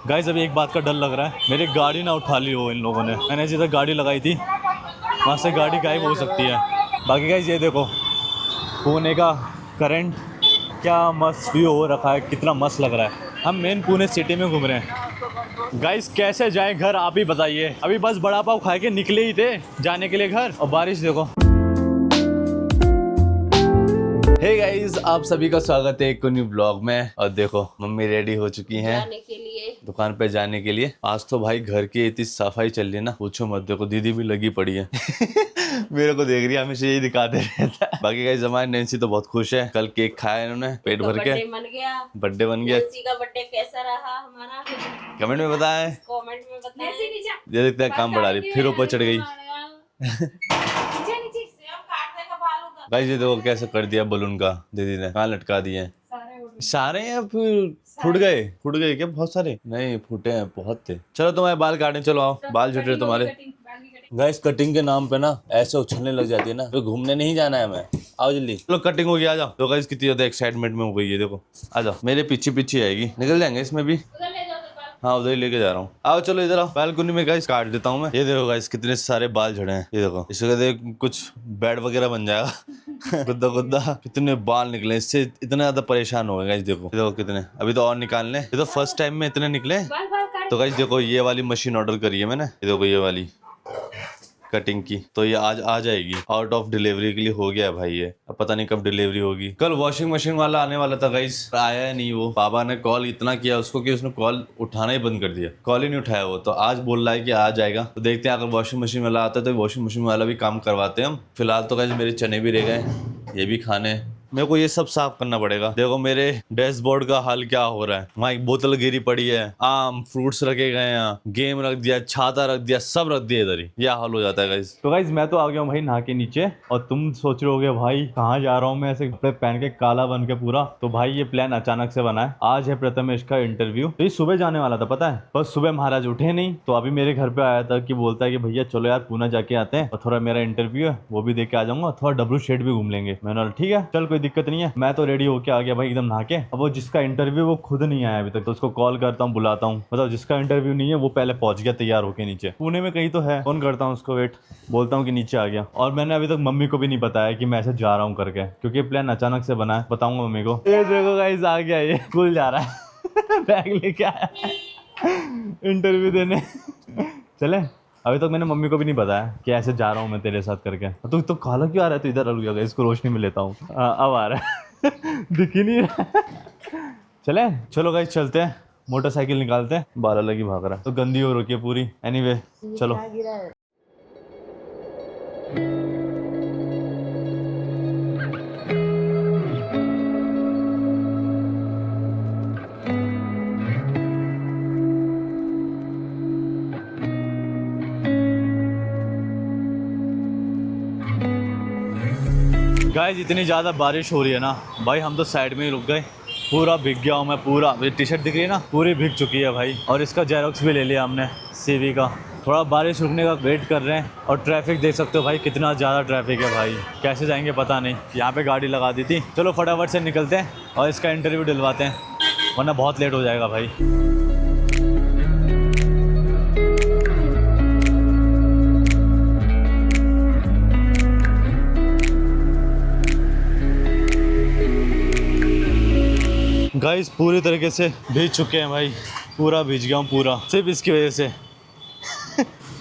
Guys अभी एक बात का डर लग रहा है, मेरी गाड़ी ना उठा ली हो इन लोगों ने। मैंने जिधर गाड़ी लगाई थी वहाँ से गाड़ी गायब हो सकती है। बाकी गाइस ये देखो पुणे का करंट क्या मस्त व्यू हो रखा है, कितना मस्त लग रहा है। हम मेन पुणे सिटी में घूम रहे हैं। गाइस कैसे जाएं घर आप ही बताइए। अभी बस बड़ा पाव खा के निकले ही थे जाने के लिए घर, और बारिश देखो। हे गाइस आप सभी का स्वागत है एक न्यू ब्लॉग में। और देखो मम्मी रेडी हो चुकी हैं जाने के लिए, दुकान पे जाने के लिए। आज तो भाई घर की इतनी सफाई चल रही है ना, पूछो मत। देखो दीदी भी लगी पड़ी है मेरे को देख रही है, हमेशा यही दिखाते रहता है। बाकी गाइस हमारी नैन्सी तो बहुत खुश है, कल केक खाया इन्होंने पेट भर के। बर्थडे बन गया। नैन्सी का बर्थडे कैसा रहा हमारा कमेंट में बताएं, कमेंट में बताएं। ये देखते हैं काम बढ़ा रही, फिर ऊपर चढ़ गई। गाइस ये देखो कैसे कर दिया बलून का दीदी ने, कहाँ लटका दिए सारे हैं। फिर फूट गए क्या? बहुत सारे नहीं फूटे हैं, बहुत थे। चलो तुम्हारे बाल काटने चलो, आओ बाल झट रहे तुम्हारे। गाइस कटिंग के नाम पे ना ऐसे उछलने लग जाती है ना, तो घूमने नहीं जाना है हमें। आओ जल्दी, चलो कटिंग हो गया, आ जाओ। तो गाइस कितनी ज्यादा एक्साइटमेंट में हो गई है, देखो आ जाओ मेरे पीछे पीछे आएगी, निकल जाएंगे इसमें भी। हाँ उधर ही लेके जा रहा हूँ, आओ चलो इधर आओ। बालकनी में गाइस काट देता हूँ मैं। ये देखो गाइस कितने सारे बाल झड़े हैं, ये देखो। इसके देख कुछ बेड वगैरह बन जाएगा गुद्दा गुद्दा। कितने बाल निकले इससे, इतना ज्यादा परेशान हो गए गाइस। देखो कितने, अभी तो और निकालने। ये तो फर्स्ट टाइम में इतने निकले। तो गाइस देखो ये वाली मशीन ऑर्डर करी है मैंने, ये देखो ये वाली कटिंग की। तो ये आज आ जाएगी, आउट ऑफ डिलीवरी के लिए हो गया है भाई ये। अब पता नहीं कब डिलीवरी होगी। कल वॉशिंग मशीन वाला आने वाला था गाइस, आया नहीं वो। पापा ने कॉल इतना किया उसको कि उसने कॉल उठाना ही बंद कर दिया, कॉल ही नहीं उठाया वो। तो आज बोल रहा है कि आ जाएगा। तो देखते हैं अगर वॉशिंग मशीन वाला आता है तो वॉशिंग मशीन वाला भी काम करवाते हैं हम। फिलहाल तो गाइस मेरे चने भी रह गए, ये भी खाने। मेरे को ये सब साफ करना पड़ेगा। देखो मेरे डैशबोर्ड का हाल क्या हो रहा है। वहाँ एक बोतल गिरी पड़ी है, आम फ्रूट्स रखे गए हैं, गेम रख दिया, छाता रख दिया, सब रख दिया इधर ही। यह हाल हो जाता है गाइस। तो गाइस मैं तो आ गया हूँ भाई नहा के नीचे, और तुम सोच रहे होगे भाई कहाँ जा रहा हूँ मैं ऐसे कपड़े पहन के काला बन के पूरा। तो भाई ये प्लान अचानक से बना है। आज है प्रथमेश का इंटरव्यू। तो ये सुबह जाने वाला था पता है, बस सुबह महाराज उठे नहीं, तो अभी मेरे घर पे आया था कि बोलता है कि भैया चलो यार पुणे जाके आते हैं, और थोड़ा मेरा इंटरव्यू है वो भी देख के आ जाऊंगा, थोड़ा डब्लू शेड भी घूम लेंगे। मैंने बोला ठीक है चल कोई दिक्कत नहीं है। मैं तो रेडी होके आ गया भाई एकदम नहा के। अब वो जिसका इंटरव्यू वो खुद नहीं आया अभी तक, तो उसको कॉल करता हूँ बुलाता हूँ। मतलब जिसका इंटरव्यू नहीं है वो पहले पहुंच गया तैयार होके नीचे, पुणे में कहीं तो है। फोन करता हूँ उसको, वेट बोलता हूँ कि नीचे आ गया। और मैंने अभी तक मम्मी को भी नहीं बताया कि मैं ऐसे जा रहा हूँ करके, क्योंकि प्लान अचानक से बना है। बताऊंगा मम्मी को। ये देखो गाइस आ गया, ये स्कूल जा रहा है बैग लेके आया इंटरव्यू देने चले। अभी तक मैंने मम्मी को भी नहीं बताया कि ऐसे जा रहा हूँ मैं तेरे साथ करके। तो काला क्यों आ रहा है? तो इधर रुक गया, इसको रोशनी में लेता हूँ। अब आ रहा है दिख ही नहीं रहा चले चलो गाइस चलते हैं, मोटरसाइकिल निकालते हैं। बाल अलग ही भाग रहा है, तो गंदी हो रखी है पूरी। एनीवे चलो। गाइस इतनी ज़्यादा बारिश हो रही है ना भाई, हम तो साइड में ही रुक गए। पूरा भीग गया हूँ मैं पूरा, मेरी टी शर्ट दिख रही है ना पूरी भीग चुकी है भाई। और इसका जेरोक्स भी ले लिया हमने CV का। थोड़ा बारिश रुकने का वेट कर रहे हैं। और ट्रैफिक देख सकते हो भाई कितना ज़्यादा ट्रैफिक है भाई, कैसे जाएंगे पता नहीं। यहाँ पे गाड़ी लगा दी थी। चलो फटाफट से निकलते हैं और इसका इंटरव्यू दिलवाते हैं, वरना बहुत लेट हो जाएगा भाई। गाइस पूरी तरीके से भीग चुके हैं भाई, पूरा भीग गया हूँ पूरा, सिर्फ इसकी वजह से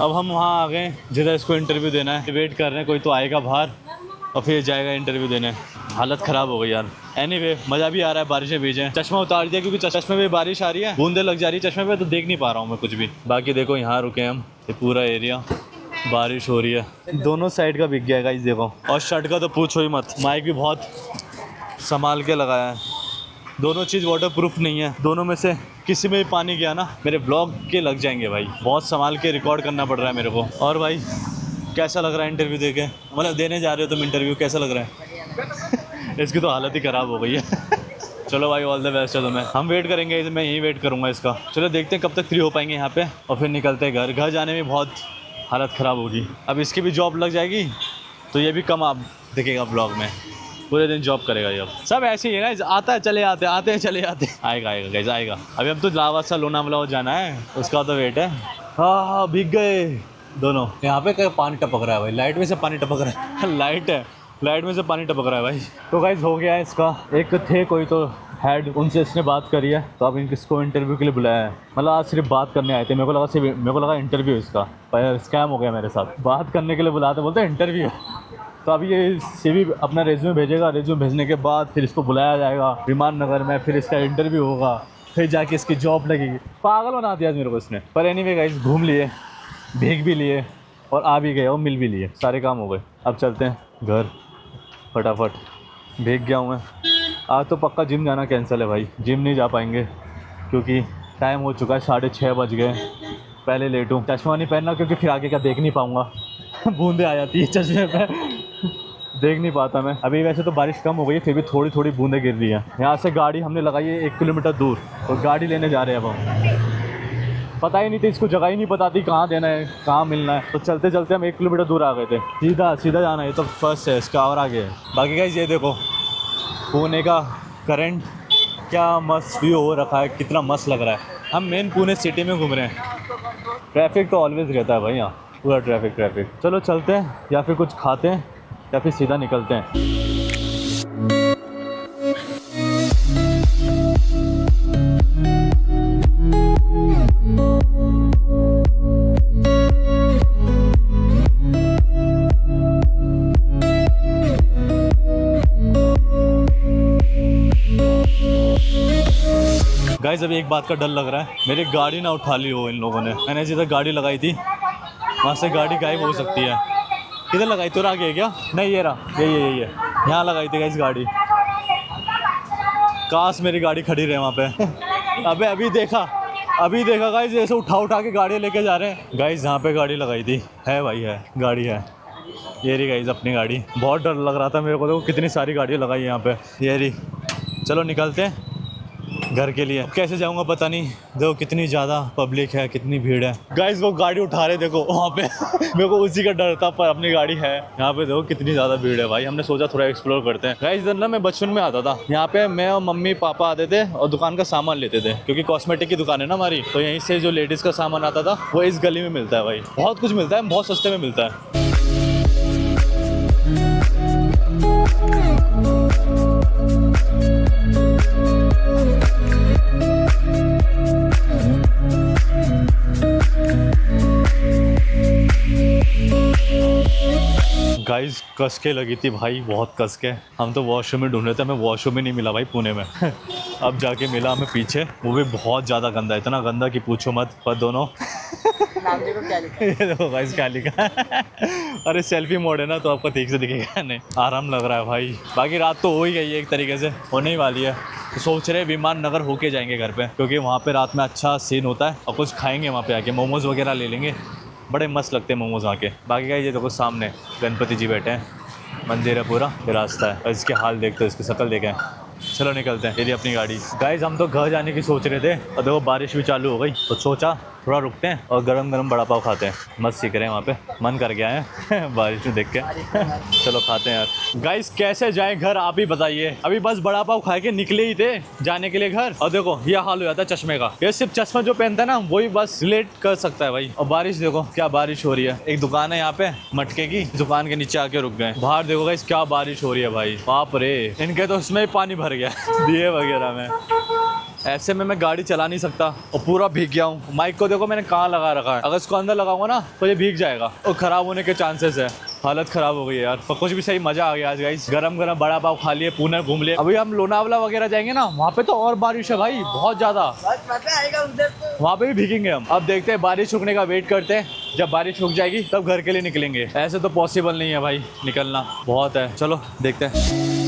अब हम वहाँ आ गए जिधर इसको इंटरव्यू देना है। वेट कर रहे हैं कोई तो आएगा बाहर और फिर जाएगा इंटरव्यू देने। हालत ख़राब हो गई यार। एनीवे मज़ा भी आ रहा है, बारिशें भीजे। चश्मा उतार दिया क्योंकि चश्मे में बारिश आ रही है, बूंदे लग जा रही है चश्मे पे, तो देख नहीं पा रहा हूँ मैं कुछ भी। बाकी देखो यहाँ रुके हम, ये पूरा एरिया बारिश हो रही है, दोनों साइड का भीग गया गाइस देखो। और शर्ट का तो पूछो ही मत, माइक भी बहुत संभाल के लगाया है। दोनों चीज़ वाटर प्रूफ नहीं है, दोनों में से किसी में भी पानी गया ना मेरे ब्लॉग के लग जाएंगे भाई। बहुत संभाल के रिकॉर्ड करना पड़ रहा है मेरे को। और भाई कैसा लग रहा है इंटरव्यू देके? मतलब देने जा रहे हो तुम इंटरव्यू, कैसा लग रहा है? इसकी तो हालत ही ख़राब हो गई है चलो भाई ऑल द बेस्ट है तुम्हें। हम वेट करेंगे, मैं यहीं वेट करूँगा इसका। चलो देखते हैं कब तक फ्री हो पाएंगे यहाँ पे, और फिर निकलते हैं घर। घर जाने में बहुत हालत ख़राब होगी। अब इसकी भी जॉब लग जाएगी तो ये भी कम आप दिखेगा ब्लॉग में। पूरे दिन जॉब करेगा ये अब। सब ऐसे ही है गाइस, आता है चले आते, आते हैं चले आते। आएगा आएगा गाइस आएगा। अभी हम तो लावासा लोनावला जाना है, उसका तो वेट है। हाँ भीग गए दोनों। यहाँ पे क्या पानी टपक रहा है भाई, लाइट में से पानी टपक रहा है। लाइट है, लाइट में से पानी टपक रहा है भाई। तो गाइस हो गया है इसका। एक थे कोई तो हेड, उनसे इसने बात करी है, तो अब इसको इंटरव्यू के लिए बुलाया है। मतलब आज सिर्फ बात करने आए थे, मेरे को लगा इंटरव्यू इसका, पर स्कैम हो गया मेरे साथ। बात करने के लिए बुलाते, बोलते इंटरव्यू। तो अभी ये CV अपना रेज्यूमे भेजेगा, रेज्यूमे भेजने के बाद फिर इसको बुलाया जाएगा विमान नगर में, फिर इसका इंटरव्यू होगा, फिर जाके इसकी जॉब लगेगी। पागल बना दिया मेरे को इसने। पर एनीवे गाइस घूम लिए, भीग भी लिए और आ भी गए और मिल भी लिए, सारे काम हो गए। अब चलते हैं घर फटाफट। भीग गया हूँ मैं। आज तो पक्का जिम जाना कैंसिल है भाई, जिम नहीं जा पाएंगे क्योंकि टाइम हो चुका है, 6:30 बज गए। पहले लेट हूँ, चश्मा नहीं पहनना क्योंकि फिर आगे का देख नहीं पाऊँगा। बूंदे आ जाती है चश्मे पे, देख नहीं पाता मैं। अभी वैसे तो बारिश कम हो गई है, फिर भी थोड़ी थोड़ी बूंदें गिर रही हैं। यहाँ से गाड़ी हमने लगाई है 1 किलोमीटर दूर, और गाड़ी लेने जा रहे हैं अब हम। पता ही नहीं थी इसको, जगह ही नहीं पता थी कहाँ देना है, कहाँ मिलना है। तो चलते चलते हम 1 किलोमीटर दूर आ गए थे। सीधा सीधा जाना है, तो फर्स्ट है इसका, और आगे है। बाकी गाइस ये देखो पुणे का करंट, क्या मस्त व्यू हो रखा है, कितना मस्त लग रहा है। हम मेन पुणे सिटी में घूम रहे हैं। ट्रैफिक तो ऑलवेज रहता है भाई यहाँ, पूरा ट्रैफिक। चलो चलते हैं, या फिर कुछ खाते हैं या फिर सीधा निकलते हैं। गाइस अभी एक बात का डर लग रहा है, मेरी गाड़ी ना उठा ली हो इन लोगों ने। मैंने जिधर गाड़ी लगाई थी वहाँ से गाड़ी गायब हो सकती है। किधर लगाई, तो आगे है क्या? नहीं ये रहा, यही है। यहाँ लगाई थी गाइस गाड़ी। काश मेरी गाड़ी खड़ी रहे वहाँ पे। अबे अभी देखा गाइस, ऐसे उठा के गाड़ी लेके जा रहे हैं। गाइस जहाँ पे गाड़ी लगाई थी है भाई, है गाड़ी है। ये रही गाइस अपनी गाड़ी। बहुत डर लग रहा था मेरे को, देखो कितनी सारी गाड़ियाँ लगाई यहाँ पे। ये रही, चलो निकलते हैं घर के लिए। कैसे जाऊंगा पता नहीं, देखो कितनी ज़्यादा पब्लिक है, कितनी भीड़ है। गाइस वो गाड़ी उठा रहे देखो वहाँ पे। मेरे को उसी का डर था, पर अपनी गाड़ी है। यहाँ पे देखो कितनी ज़्यादा भीड़ है भाई। हमने सोचा थोड़ा एक्सप्लोर करते हैं। गाइस इधर ना मैं बचपन में आता था, यहाँ पे मैं और मम्मी पापा आते थे और दुकान का सामान लेते थे, क्योंकि कॉस्मेटिक की दुकान है ना हमारी। तो यहीं से जो लेडीज़ का सामान आता था वो इस गली में मिलता है भाई। बहुत कुछ मिलता है, बहुत सस्ते में मिलता है। गाइस कस के लगी थी भाई, बहुत कस के। हम तो वॉशरूम में ढूंढ रहे थे, हमें वॉशरूम में नहीं मिला भाई पुणे में। अब जाके मिला हमें पीछे, वो भी बहुत ज़्यादा गंदा, इतना गंदा कि पूछो मत। पर दोनों नाम देखो क्या लिखा है। ये देखो गाइस क्या लिखा है। अरे सेल्फी मोड है ना, तो आपको ठीक से दिखेगा नहीं। आराम लग रहा है भाई। बाकी रात तो हो ही गई है, एक तरीके से होने ही वाली है। तो सोच रहे विमान नगर होके जाएंगे घर पे, क्योंकि वहाँ पे रात में अच्छा सीन होता है। और कुछ खाएंगे वहाँ पे आके, मोमोज वगैरह ले लेंगे, बड़े मस्त लगते हैं मोमोज वहाँ के। बाकी का ये देखो सामने गणपति जी बैठे हैं, मंदिर है पूरा, ये रास्ता है। और इसके हाल देखते हो, इसकी शक्ल देखें। चलो निकलते हैं। ये अपनी गाड़ी। गाइस हम तो घर जाने की सोच रहे थे, और देखो बारिश भी चालू हो गई, तो सोचा थोड़ा रुकते हैं और गरम गरम बड़ा पाव खाते हैं। मस्त सीख रहे हैं वहाँ पे, मन कर गया है बारिश में देख के। चलो खाते हैं यार। गाइस कैसे जाए घर आप ही बताइए। अभी बस बड़ा पाव खा के निकले ही थे जाने के लिए घर, और देखो ये हाल हो जाता है चश्मे का। ये सिर्फ चश्मा जो पहनता है ना वही बस रिलेट कर सकता है भाई। और बारिश देखो क्या बारिश हो रही है। एक दुकान है यहाँ पे मटके की, दुकान के नीचे आके रुक गए। बाहर देखो गाइस क्या बारिश हो रही है भाई, बाप रे। इनके तो इसमें पानी भर गया दिए वगैरह में। ऐसे में मैं गाड़ी चला नहीं सकता, और पूरा भीग गया हूँ। माइक को देखो मैंने कहाँ लगा रखा है, अगर इसको अंदर लगाऊंगा ना तो ये भीग जाएगा और ख़राब होने के चांसेस है। हालत ख़राब हो गई है यार। पर कुछ भी सही मज़ा आ गया आज गाइस। गरम गरम बड़ा पाव खा लिए, पुणे घूम लिए। अभी हम लोनावला वगैरह जाएंगे ना, वहाँ पे तो और बारिश है भाई, बहुत ज़्यादा। वहाँ पे भी भीगेंगे हम। अब देखते हैं, बारिश रुकने का वेट करते हैं। जब बारिश रुक जाएगी तब घर के लिए निकलेंगे। ऐसे तो पॉसिबल नहीं है भाई निकलना, बहुत है। चलो देखते हैं।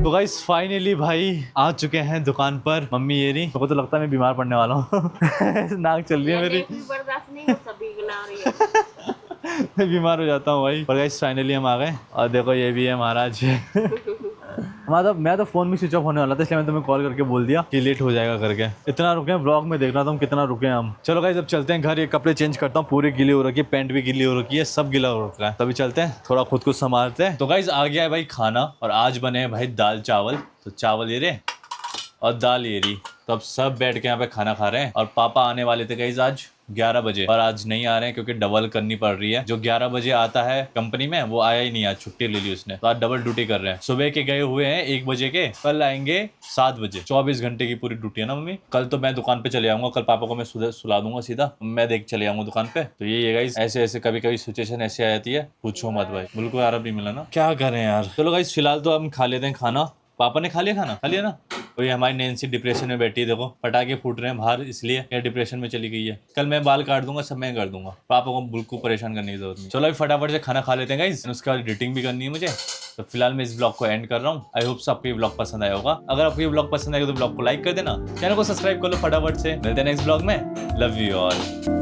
तो गाइस फाइनली भाई आ चुके हैं दुकान पर। मम्मी ये रही, मेरे को तो लगता है मैं बीमार पड़ने वाला हूँ। नाक चल रही है मेरी। बर्दाश्त नहीं हो, सभी गिना रही है। मैं बीमार हो जाता हूँ भाई। और गाइस फाइनली हम आ गए और देखो ये भी है महाराज। मतलब मैं तो फोन भी स्विच ऑफ होने वाला था, इसलिए मैंने तुम्हें कॉल करके बोल दिया कि लेट हो जाएगा करके। इतना रुके हैं, ब्लॉग में देख रहा था हम कितना रुके हैं हम। चलो गाइस अब चलते हैं घर, ये कपड़े चेंज करता हूँ, पूरी गीली हो रखी है, पैंट भी गीली हो रखी है, सब गीला हो रखा है। तभी चलते हैं, थोड़ा खुद को संभालते हैं। तो गाइस आ गया है भाई खाना, और आज बने हैं भाई दाल चावल। तो चावल ये रहे और दाल ये रही। तो अब सब बैठ के यहाँ पे खाना खा रहे हैं। और पापा आने वाले थे गाइस आज 11 बजे, और आज नहीं आ रहे हैं क्योंकि डबल करनी पड़ रही है। जो 11 बजे आता है कंपनी में वो आया ही नहीं, आज छुट्टी ले ली उसने, तो आज डबल ड्यूटी कर रहे हैं। सुबह के गए हुए हैं 1 बजे के, कल आएंगे 7 बजे। 24 घंटे की पूरी ड्यूटी है ना मम्मी। कल तो मैं दुकान पे चले आऊंगा, कल पापा को मैं सुला दूंगा सीधा, मैं देख चले आऊंगा दुकान पे। तो ये गाइस ऐसे ऐसे कभी कभी सिचुएशन ऐसे आ जाती है, पूछो मत भाई। बिल्कुल आराम नहीं मिला ना, क्या करें यार। चलो गाइस फिलहाल तो हम खा लेते हैं खाना। पापा ने खा लिया खाना? खा लिया ना। तो ये हमारी नैन्सी डिप्रेशन में बैठी है, देखो पटाखे फूट रहे हैं बाहर, इसलिए या डिप्रेशन में चली गई है। कल मैं बाल काट दूंगा, सब मैं कर दूंगा, पापा को बिल्कुल परेशान करने की जरूरत नहीं। चलो अभी फटाफट से खाना खा लेते हैं गाइस, उसके बाद एडिटिंग भी करनी है मुझे। तो फिलहाल मैं इस ब्लॉग को एंड कर रहा हूँ। आई होप सो आपको ये ब्लॉग पसंद आया होगा। अगर आपको ये ब्लॉग पसंद आएगा तो ब्लॉग को लाइक कर देना, चैनल को सब्सक्राइब कर लो फटाफट से। मिलते हैं नेक्स्ट ब्लॉग में। Love you all.